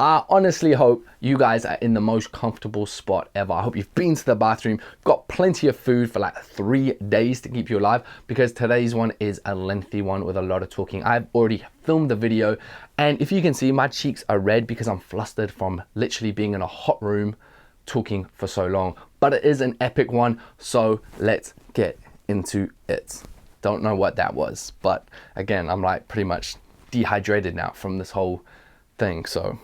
I honestly hope you guys are in the most comfortable spot ever. I hope you've been to the bathroom, got plenty of food for like 3 days to keep you alive, because today's one is a lengthy one with a lot of talking. I've already filmed the video, and if you can see, my cheeks are red because I'm flustered from literally being in a hot room talking for so long. But it is an epic one, so let's get into it. Don't know what that was, but again, I'm like pretty much dehydrated now from this whole thing, so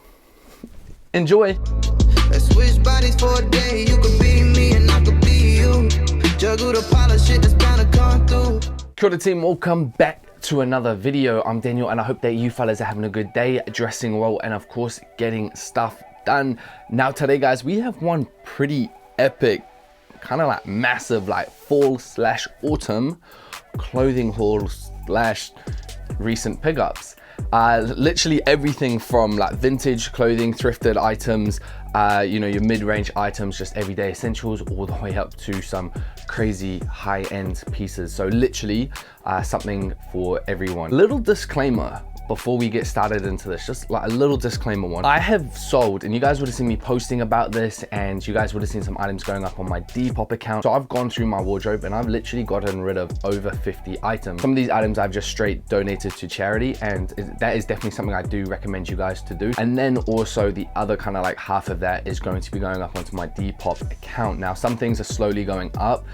enjoy. Let's switch bodies for a day. You could be me and I could be you. Juggle the pile of shit that's bound to come through. Kia ora team, welcome back to another video. I'm Daniel and I hope that you fellas are having a good day, dressing well, and of course getting stuff done. Now today guys, we have one pretty epic, kind of like massive, like fall/autumn clothing haul slash recent pickups. Literally everything from like vintage clothing, thrifted items, you know, your mid-range items, just everyday essentials, all the way up to some crazy high-end pieces. So literally something for everyone. Little disclaimer before we get started into this, just like a little disclaimer one. I have sold, and you guys would have seen me posting about this, and you guys would have seen some items going up on my Depop account. So I've gone through my wardrobe and I've literally gotten rid of over 50 items. Some of these items I've just straight donated to charity, and that is definitely something I do recommend you guys to do. And then also the other kind of like half of that is going to be going up onto my Depop account. Now some things are slowly going up.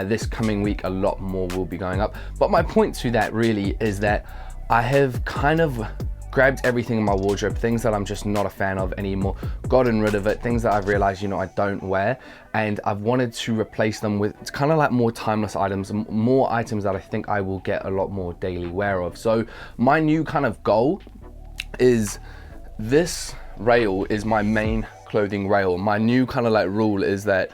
This coming week, a lot more will be going up. But my point to that really is that I have kind of grabbed everything in my wardrobe, things that I'm just not a fan of anymore, gotten rid of it, things that I've realized, you know, I don't wear, and I've wanted to replace them with kind of like more timeless items, more items that I think I will get a lot more daily wear of. So my new kind of goal is, this rail is my main clothing rail. My new kind of like rule is that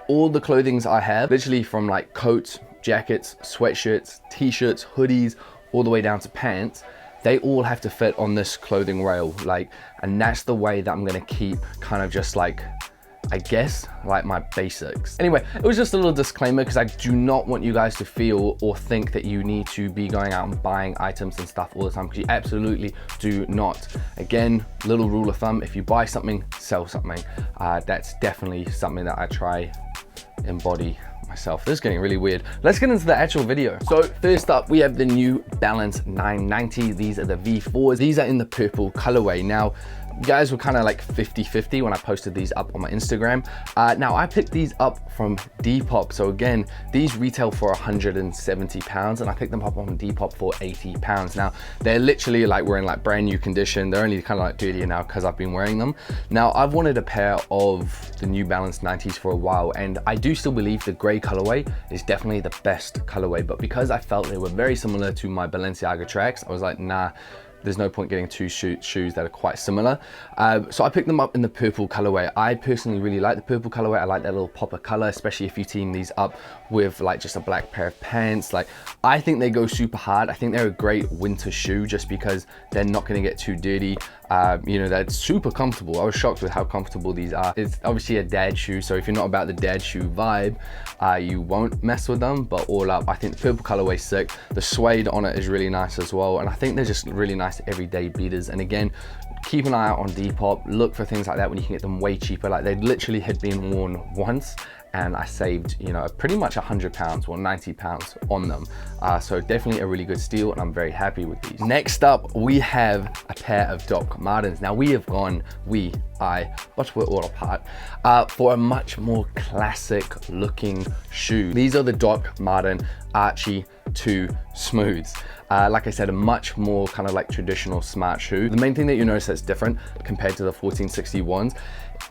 all the clothings I have, literally from like coats, jackets, sweatshirts, t-shirts, hoodies, all the way down to pants, they all have to fit on this clothing rail, like, and that's the way that I'm gonna keep kind of just like, I guess, like my basics. Anyway, it was just a little disclaimer because I do not want you guys to feel or think that you need to be going out and buying items and stuff all the time, because you absolutely do not. Again, little rule of thumb, if you buy something, sell something. That's definitely something that I try embody myself. This is getting really weird. Let's get into the actual video. So first up, we have the New Balance 990. These are the V4s. These are in the purple colorway. Now, guys were kind of like 50-50 when I posted these up on my Instagram. Now I picked these up from Depop. So again, these retail for £170 and I picked them up on Depop for £80. Now they're literally like, we're in like brand new condition. They're only kind of like dirtier now because I've been wearing them. Now I've wanted a pair of the New Balance 90s for a while, and I do still believe the gray colorway is definitely the best colorway, but because I felt they were very similar to my Balenciaga tracks, I was like, nah, there's no point getting two shoes that are quite similar. So I picked them up in the purple colorway. I personally really like the purple colorway. I like that little pop of color, especially if you team these up with like just a black pair of pants. Like, I think they go super hard. I think they're a great winter shoe just because they're not gonna get too dirty. You know, they're super comfortable. I was shocked with how comfortable these are. It's obviously a dad shoe, so if you're not about the dad shoe vibe, you won't mess with them, but all up, I think the purple colorway is sick. The suede on it is really nice as well, and I think they're just really nice everyday beaters. And again, keep an eye out on Depop, look for things like that when you can get them way cheaper. Like, they literally had been worn once and I saved, you know, pretty much £100 or £90 on them. So definitely a really good steal, and I'm very happy with these. Next up, we have a pair of Doc Martens. Now we have gone, but we're all apart, for a much more classic looking shoe. These are the Doc Marten Archie 2 Smooths. Like I said, a much more kind of like traditional smart shoe. The main thing that you notice that's different compared to the 1461s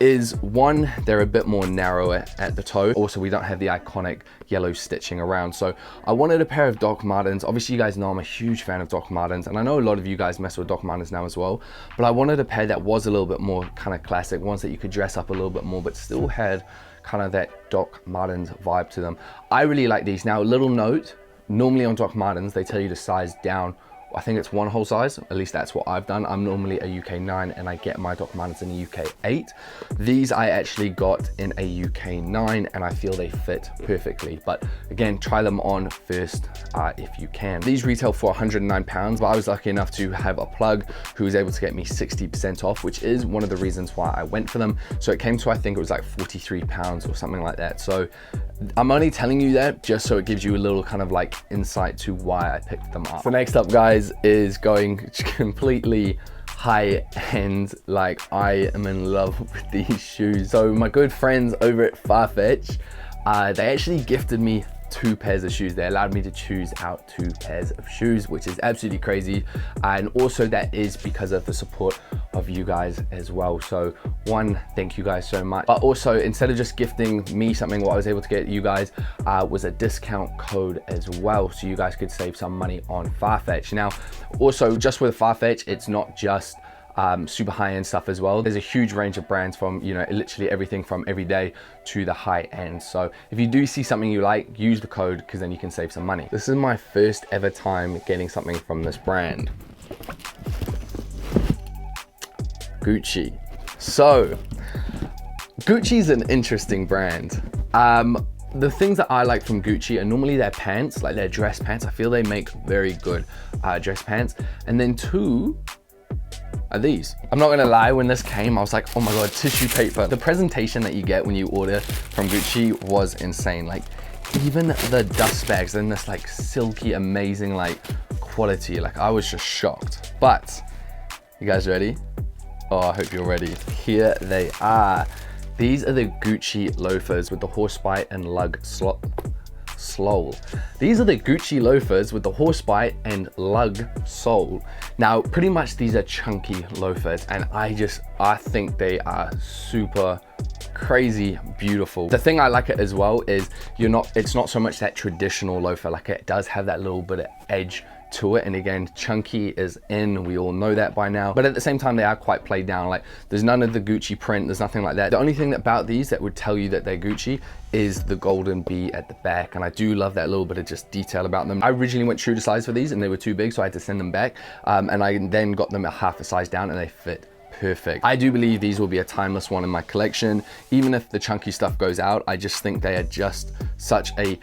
is, one, they're a bit more narrower at the toe. Also, we don't have the iconic yellow stitching around. So I wanted a pair of Doc Martens. Obviously, you guys know I'm a huge fan of Doc Martens, and I know a lot of you guys mess with Doc Martens now as well, but I wanted a pair that was a little bit more kind of classic, ones that you could dress up a little bit more, but still had kind of that Doc Martens vibe to them. I really like these. Now, a little note, normally on Doc Martens, they tell you to size down I think it's 1 whole size, at least that's what I've done. I'm normally a UK 9 and I get my Doc Martens in a UK 8. These I actually got in a UK 9 and I feel they fit perfectly. But again, try them on first if you can. These retail for £109, but I was lucky enough to have a plug who was able to get me 60% off, which is one of the reasons why I went for them. So it came to, I think it was like £43 or something like that. So I'm only telling you that just so it gives you a little kind of like insight to why I picked them up. So next up, guys, is going completely high end. Like, I am in love with these shoes. So my good friends over at Farfetch, they actually gifted me 2 pairs of shoes. They allowed me to choose out 2 pairs of shoes, which is absolutely crazy. And also that is because of the support of you guys as well. So one, thank you guys so much. But also, instead of just gifting me something, what I was able to get you guys was a discount code as well. So you guys could save some money on Farfetch. Now, also just with Farfetch, it's not just super high-end stuff as well. There's a huge range of brands from, you know, literally everything from everyday to the high end. So if you do see something you like, use the code because then you can save some money. This is my first ever time getting something from this brand, Gucci. So Gucci's an interesting brand. The things that I like from Gucci are normally their pants, like their dress pants. I feel they make very good dress pants. And then 2 are these. I'm not gonna lie, when this came, I was like, oh my God, tissue paper. The presentation that you get when you order from Gucci was insane. Like, even the dust bags in this like silky, amazing like quality. Like, I was just shocked. But, you guys ready? Oh, I hope you're ready. Here they are. These are the Gucci loafers with the horsebite and lug sole. These are the Gucci loafers with the horsebite and lug sole. Now, pretty much these are chunky loafers, and I think they are super crazy beautiful. The thing I like it as well is it's not so much that traditional loafer. Like, it does have that little bit of edge to it, and again, chunky is in, we all know that by now, but at the same time they are quite played down. Like, there's none of the Gucci print, there's nothing like that. The only thing about these that would tell you that they're Gucci is the golden bee at the back, and I do love that little bit of just detail about them. I originally went true to size for these and they were too big, so I had to send them back, and I then got them a half a size down and they fit perfect. I do believe these will be a timeless one in my collection. Even if the chunky stuff goes out, I just think they are just such a,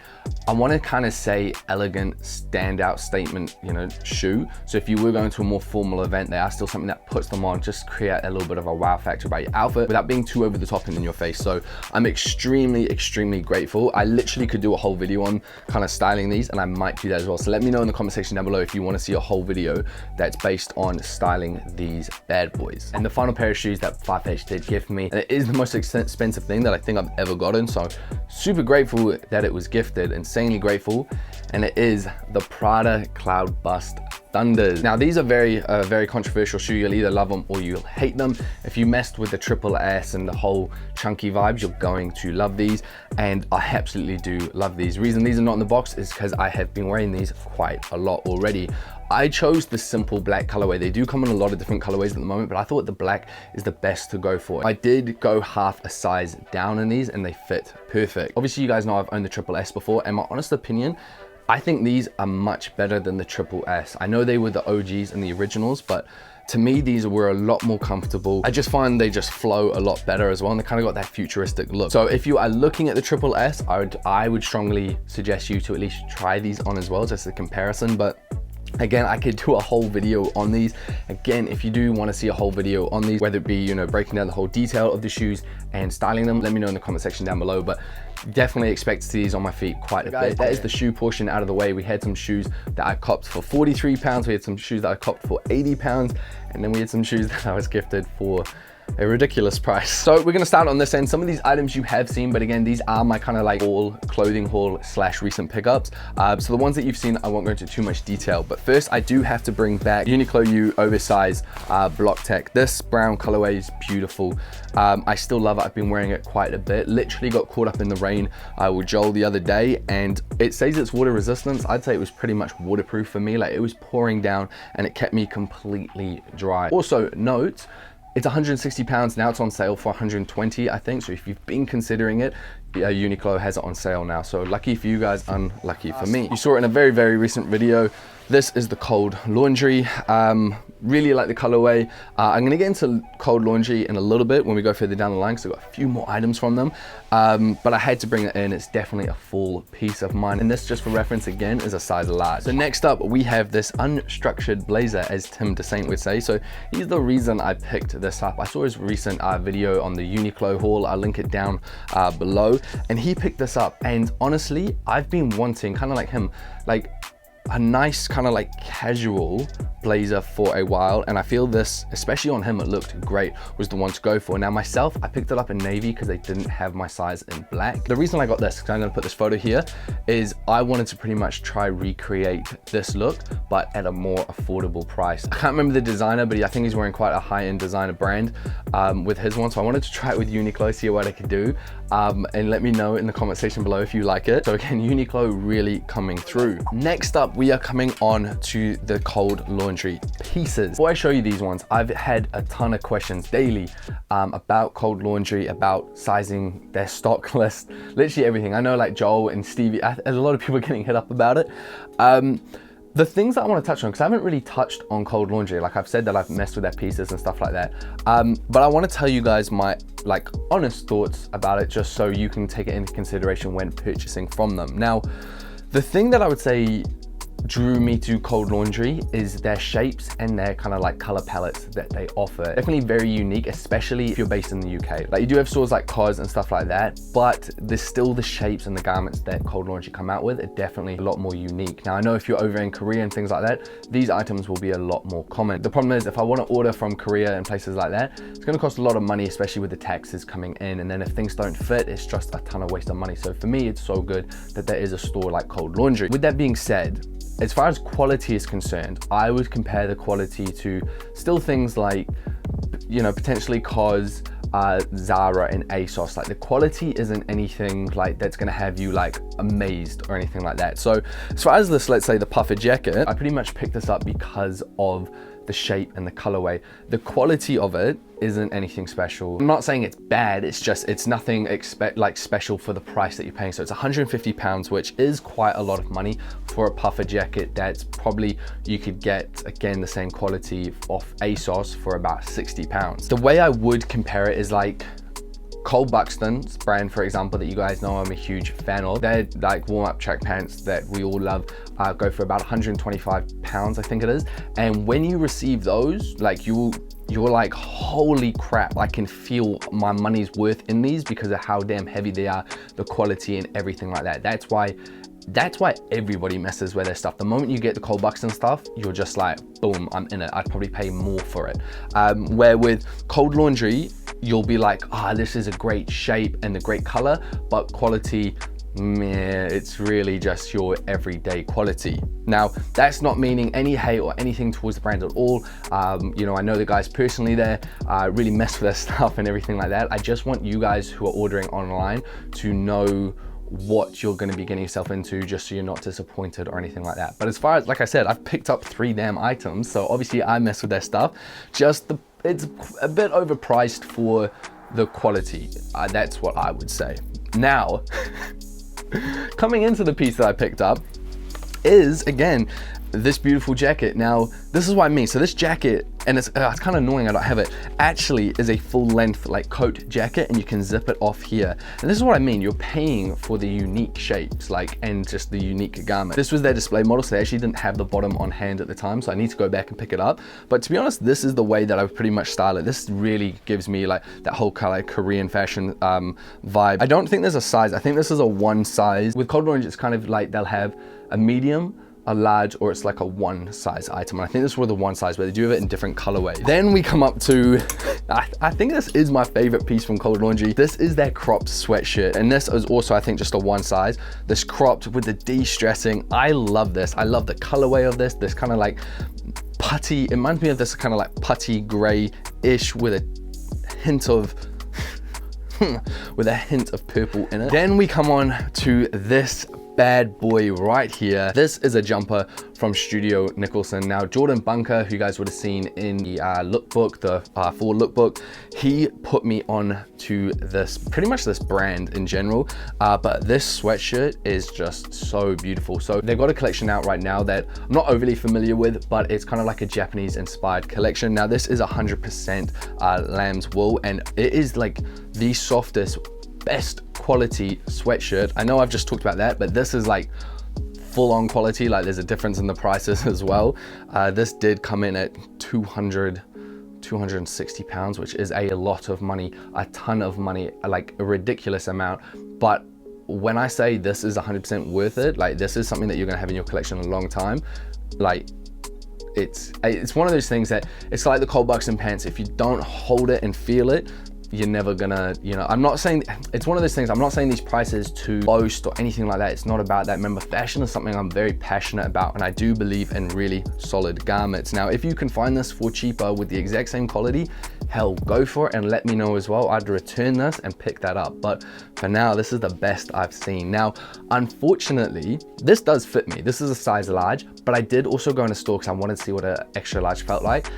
I want to kind of say, elegant standout statement, you know, shoe. So if you were going to a more formal event, they are still something that puts them on, just create a little bit of a wow factor about your outfit without being too over the top and in your face. So I'm extremely grateful. I literally could do a whole video on kind of styling these, and I might do that as well. So let me know in the comment section down below if you want to see a whole video that's based on styling these bad boys. And the final pair of shoes that Farfetch did gift me, and it is the most expensive thing that I think I've ever gotten, so super grateful that it was gifted, insanely grateful, and it is the Prada Cloud Bust Thunders. Now, these are very controversial shoe. You'll either love them or you'll hate them. If you messed with the triple S and the whole chunky vibes, you're going to love these, and I absolutely do love these. The reason these are not in the box is because I have been wearing these quite a lot already. I chose the simple black colorway. They do come in a lot of different colorways at the moment, but I thought the black is the best to go for. I did go half a size down in these and they fit perfect. Obviously, you guys know I've owned the triple S before, and my honest opinion, I think these are much better than the triple S. I know they were the OGs and the originals, but to me, these were a lot more comfortable. I just find they just flow a lot better as well, and they kind of got that futuristic look. So if you are looking at the triple S, I would strongly suggest you to at least try these on as well, just a comparison. But again, I could do a whole video on these. Again, if you do want to see a whole video on these, whether it be, you know, breaking down the whole detail of the shoes and styling them, let me know in the comment section down below. But definitely expect to see these on my feet quite a bit. That is the shoe portion out of the way. We had some shoes that I copped for £43. We had some shoes that I copped for £80. And then we had some shoes that I was gifted for a ridiculous price. So we're gonna start on this end. Some of these items you have seen, but again, these are my kind of like all clothing haul / recent pickups. So the ones that you've seen, I won't go into too much detail, but first I do have to bring back Uniqlo U oversized block tech. This brown colorway is beautiful. I still love it. I've been wearing it quite a bit. Literally got caught up in the rain with Joel the other day, and it says it's water resistance. I'd say it was pretty much waterproof for me. Like, it was pouring down and it kept me completely dry. Also note, it's £160 now. It's on sale for 120, I think. So if you've been considering it, Uniqlo has it on sale now. So lucky for you guys, unlucky for me. You saw it in a very recent video. This is the Cold Laundry. Really like the colorway. I'm gonna get into Cold Laundry in a little bit when we go further down the line, because I've got a few more items from them. But I had to bring it in. It's definitely a full piece of mine. And this, just for reference again, is a size large. So next up, we have this Unstructured Blazer, as Tim DeSaint would say. So he's the reason I picked this up. I saw his recent video on the Uniqlo haul. I'll link it down below. And he picked this up. And honestly, I've been wanting, kind of like him, like a nice kind of like casual blazer for a while, and I feel this, especially on him, it looked great, was the one to go for. Now myself, I picked it up in navy because they didn't have my size in black. The reason I got this, because I'm going to put this photo here, is I wanted to pretty much try recreate this look but at a more affordable price. I can't remember the designer, but I think he's wearing quite a high-end designer brand with his one, so I wanted to try it with Uniqlo, see what I could do, and let me know in the comment section below if you like it. So again, Uniqlo really coming through. Next up, we are coming on to the Cold Laundry pieces. Before I show you these ones, I've had a ton of questions daily about Cold Laundry, about sizing, their stock list, literally everything. I know like Joel and Stevie, there's a lot of people getting hit up about it. The things that I want to touch on, because I haven't really touched on Cold Laundry, like I've said that I've messed with their pieces and stuff like that, but I want to tell you guys my like honest thoughts about it, just so you can take it into consideration when purchasing from them. Now, the thing that I would say drew me to Cold Laundry is their shapes and their kind of like color palettes that they offer. Definitely very unique, especially if you're based in the UK. Like you do have stores like COS and stuff like that, but there's still the shapes and the garments that Cold Laundry come out with are definitely a lot more unique. Now I know if you're over in Korea and things like that, these items will be a lot more common. The problem is if I want to order from Korea and places like that, it's going to cost a lot of money, especially with the taxes coming in. And then if things don't fit, it's just a ton of waste of money. So for me, it's so good that there is a store like Cold Laundry. With that being said, as far as quality is concerned, I would compare the quality to still things like, you know, potentially COS, Zara and ASOS. Like the quality isn't anything like that's gonna have you like amazed or anything like that. So as far as this, let's say the puffer jacket, I pretty much picked this up because of the shape and the colorway. The quality of it isn't anything special. I'm not saying it's bad, it's just, it's nothing special for the price that you're paying. So it's £150, which is quite a lot of money for a puffer jacket that's probably, you could get, again, the same quality off ASOS for about £60. The way I would compare it is like Cole Buxton's brand, for example, that you guys know I'm a huge fan of. They're like warm-up track pants that we all love, go for about £125, I think it is. And when you receive those, like you're like, holy crap, I can feel my money's worth in these because of how damn heavy they are, the quality and everything like that. That's why everybody messes with their stuff. The moment you get the Cole Buxton stuff, you're just like, boom, I'm in it. I'd probably pay more for it. Where with Cold Laundry, you'll be like, this is a great shape and a great color, but quality, meh, it's really just your everyday quality. Now, that's not meaning any hate or anything towards the brand at all. You know, I know the guys personally there really mess with their stuff and everything like that. I just want you guys who are ordering online to know what you're going to be getting yourself into, just so you're not disappointed or anything like that. But as far as, like I said, I've picked up 3 damn items, so obviously I mess with their stuff. Just it's a bit overpriced for the quality. That's what I would say. Now, coming into the piece that I picked up is, again, this beautiful jacket. Now, this is what I mean. So this jacket, and it's kind of annoying I don't have it, actually is a full length like coat jacket, and you can zip it off here. And this is what I mean. You're paying for the unique shapes, like, and just the unique garment. This was their display model, so they actually didn't have the bottom on hand at the time, so I need to go back and pick it up. But to be honest, this is the way that I would pretty much style it. This really gives me like that whole kind of Korean fashion vibe. I don't think there's a size. I think this is a 1 size. With Cold Laundry, it's kind of like they'll have a medium, a large, or it's like a 1 size item. And I think this was the 1 size, but they do have it in different colorways. Then we come up to, I think this is my favorite piece from Cold Laundry. This is their cropped sweatshirt. And this is also, I think, just a 1 size. This cropped with the de-stressing. I love this. I love the colorway of this. This kind of like putty, it reminds me of this kind of like putty gray-ish with a hint of purple in it. Then we come on to this bad boy right here. This is a jumper from Studio Nicholson. Now, Jordan Bunker, who you guys would have seen in the lookbook, the full lookbook, he put me on to this, pretty much this brand in general, but this sweatshirt is just so beautiful. So they've got a collection out right now that I'm not overly familiar with, but it's kind of like a Japanese inspired collection. Now, this is 100% lamb's wool, and it is like the softest, best quality sweatshirt. I know I've just talked about that, but this is like full on quality. Like, there's a difference in the prices as well. This did come in at 260 pounds, which is a lot of money, a ton of money, like a ridiculous amount. But when I say this is 100% worth it, like this is something that you're gonna have in your collection a long time. Like, it's one of those things that it's like the cold buxom pants. If you don't hold it and feel it, you're never gonna, you know, I'm not saying, it's one of those things, I'm not saying these prices to boast or anything like that. It's not about that. Remember, fashion is something I'm very passionate about, and I do believe in really solid garments. Now, if you can find this for cheaper with the exact same quality, hell, go for it and let me know as well. I'd return this and pick that up. But for now, this is the best I've seen. Now, unfortunately, this does fit me. This is a size large, but I did also go in a store because I wanted to see what an extra large felt like.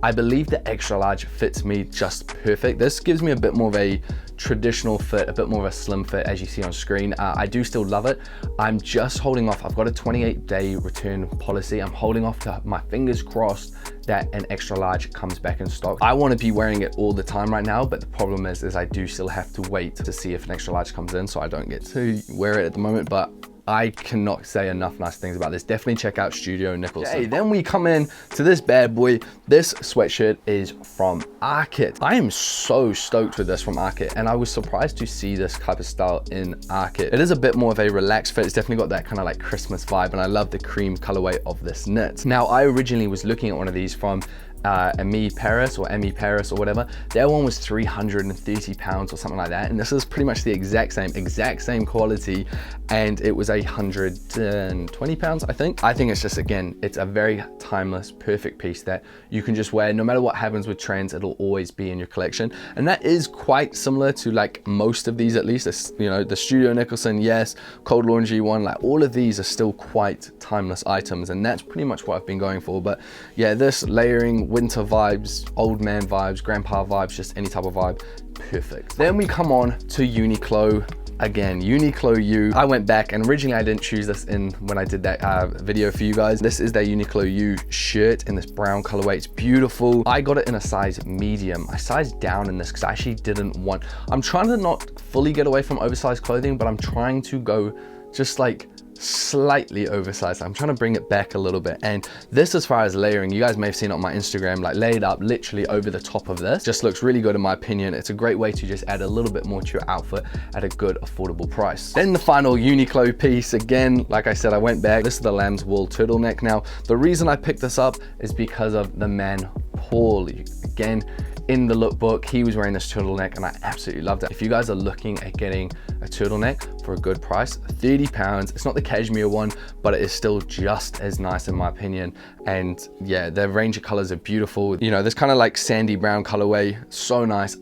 I believe the extra large fits me just perfect. This gives me a bit more of a traditional fit, a bit more of a slim fit, as you see on screen. I do still love it. I'm just holding off. I've got a 28-day return policy. I'm holding off to my fingers crossed that an extra large comes back in stock. I want to be wearing it all the time right now, but the problem is I do still have to wait to see if an extra large comes in, so I don't get to wear it at the moment. But I cannot say enough nice things about this. Definitely check out Studio Nicholson. Okay, then we come in to this bad boy. This sweatshirt is from Arket. I am so stoked with this from Arket, and I was surprised to see this type of style in Arket. It is a bit more of a relaxed fit. It's definitely got that kind of like Christmas vibe, and I love the cream colorway of this knit. Now, I originally was looking at one of these from Emi Paris or whatever. Their one was 330 pounds or something like that, and this is pretty much the exact same quality, and it was 120 pounds, I think. It's just, again, it's a very timeless, perfect piece that you can just wear no matter what happens with trends. It'll always be in your collection, and that is quite similar to like most of these, at least. You know, the Studio Nicholson, yes, Cold Laundry one, like all of these are still quite timeless items, and that's pretty much what I've been going for. But yeah, this layering, winter vibes, old man vibes, grandpa vibes, just any type of vibe, perfect. Then we come on to Uniqlo. Again, Uniqlo U. I went back, and originally I didn't choose this in when I did that video for you guys. This is their Uniqlo U shirt in this brown colorway. It's beautiful. I got it in a size medium. I sized down in this because I actually didn't want, I'm trying to not fully get away from oversized clothing, but I'm trying to go just like slightly oversized. I'm trying to bring it back a little bit. And this, as far as layering, you guys may have seen it on my Instagram, like laid up literally over the top of this, just looks really good in my opinion. It's a great way to just add a little bit more to your outfit at a good affordable price. Then the final Uniqlo piece, again, like I said, I went back. This is the lamb's wool turtleneck. Now, the reason I picked this up is because of the man Paul. Again, in the lookbook, he was wearing this turtleneck, and I absolutely loved it. If you guys are looking at getting a turtleneck for a good price, 30 pounds, it's not the cashmere one, but it is still just as nice in my opinion. And yeah, their range of colors are beautiful. You know, this kind of like sandy brown colorway, so nice.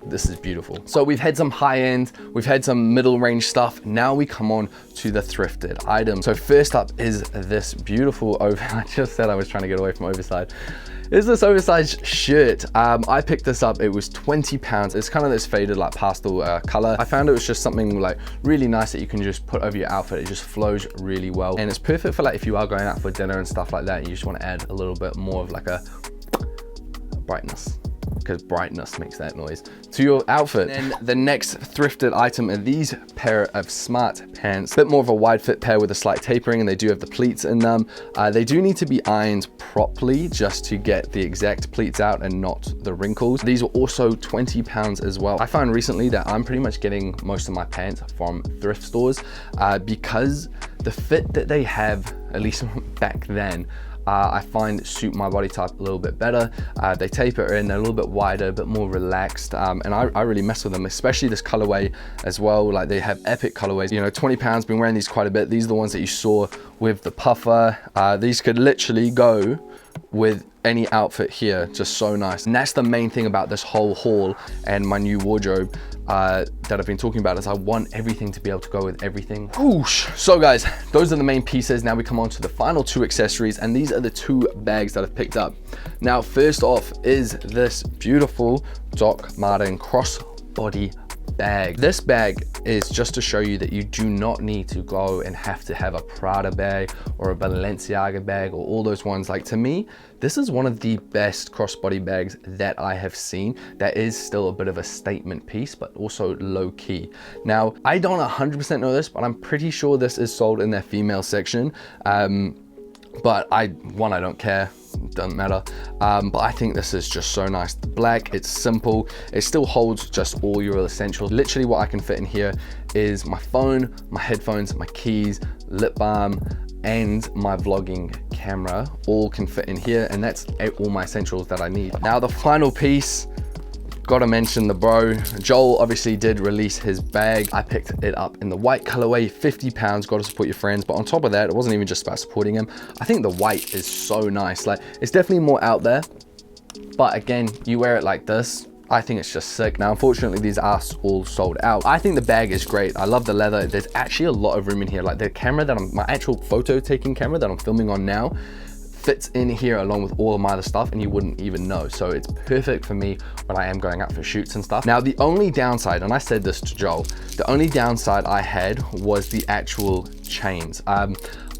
This is beautiful. So we've had some high end, we've had some middle range stuff. Now we come on to the thrifted items. So first up is this beautiful I just said I was trying to get away from oversized. Is this oversized shirt. I picked this up, it was 20 pounds. It's kind of this faded like pastel color. I found it was just something like really nice that you can just put over your outfit. It just flows really well, and it's perfect for like if you are going out for dinner and stuff like that, and you just want to add a little bit more of like a brightness, because brightness makes that noise, to your outfit. And then the next thrifted item are these pair of smart pants. A bit more of a wide fit pair with a slight tapering, and they do have the pleats in them. They do need to be ironed properly just to get the exact pleats out and not the wrinkles. These were also 20 pounds as well. I find recently that I'm pretty much getting most of my pants from thrift stores because the fit that they have, at least back then, I find suit my body type a little bit better. They taper in, they're a little bit wider, a bit more relaxed, and I really mess with them, especially this colorway as well. Like, they have epic colorways. You know, 20 pounds, been wearing these quite a bit. These are the ones that you saw with the puffer. These could literally go with any outfit here, just so nice. And that's the main thing about this whole haul and my new wardrobe that I've been talking about, is I want everything to be able to go with everything. Whoosh. So guys, those are the main pieces. Now we come on to the final 2 accessories, and these are the 2 bags that I've picked up. Now first off is this beautiful Doc Martin Crossbody Bag. This bag is just to show you that you do not need to go and have to have a Prada bag or a Balenciaga bag or all those ones. Like, to me, this is one of the best crossbody bags that I have seen. That is still a bit of a statement piece, but also low key. Now, I don't 100% know this, but I'm pretty sure this is sold in their female section. But I don't care, doesn't matter. But I think this is just so nice. The black, it's simple. It still holds just all your essentials. Literally what I can fit in here is my phone, my headphones, my keys, lip balm, and my vlogging camera all can fit in here, and that's all my essentials that I need. Now the final piece, gotta mention the bro. Joel obviously did release his bag. I picked it up in the white colorway, 50 pounds, gotta support your friends. But on top of that, it wasn't even just about supporting him. I think the white is so nice. Like, it's definitely more out there, but again, you wear it like this, I think it's just sick. Now, unfortunately, these are all sold out. I think the bag is great. I love the leather. There's actually a lot of room in here. Like, the camera that my actual photo taking camera that I'm filming on now fits in here along with all of my other stuff, and you wouldn't even know. So it's perfect for me when I am going out for shoots and stuff. Now, the only downside, and I said this to Joel, the only downside I had was the actual chains.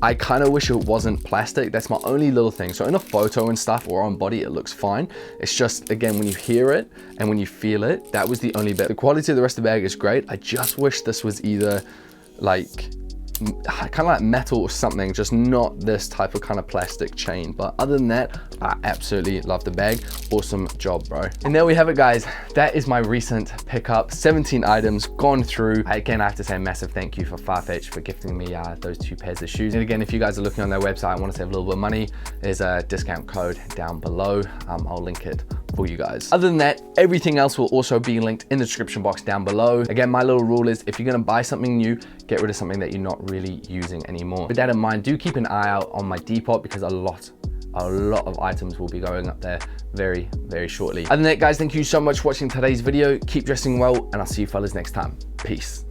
I kind of wish it wasn't plastic. That's my only little thing. So in a photo and stuff or on body, it looks fine. It's just, again, when you hear it and when you feel it, that was the only bit. The quality of the rest of the bag is great. I just wish this was either like kind of like metal or something, just not this type of kind of plastic chain. But other than that, I absolutely love the bag. Awesome job, bro. And there we have it, guys. That is my recent pickup. 17 items gone through. Again, I have to say a massive thank you for Farfetch for gifting me those 2 pairs of shoes. And again, if you guys are looking on their website and want to save a little bit of money, there's a discount code down below. I'll link it for you guys. Other than that, everything else will also be linked in the description box down below. Again, my little rule is, if you're gonna buy something new, get rid of something that you're not really using anymore. With that in mind, do keep an eye out on my Depop, because a lot of items will be going up there very, very shortly. Other than that, guys, thank you so much for watching today's video. Keep dressing well, and I'll see you fellas next time. Peace.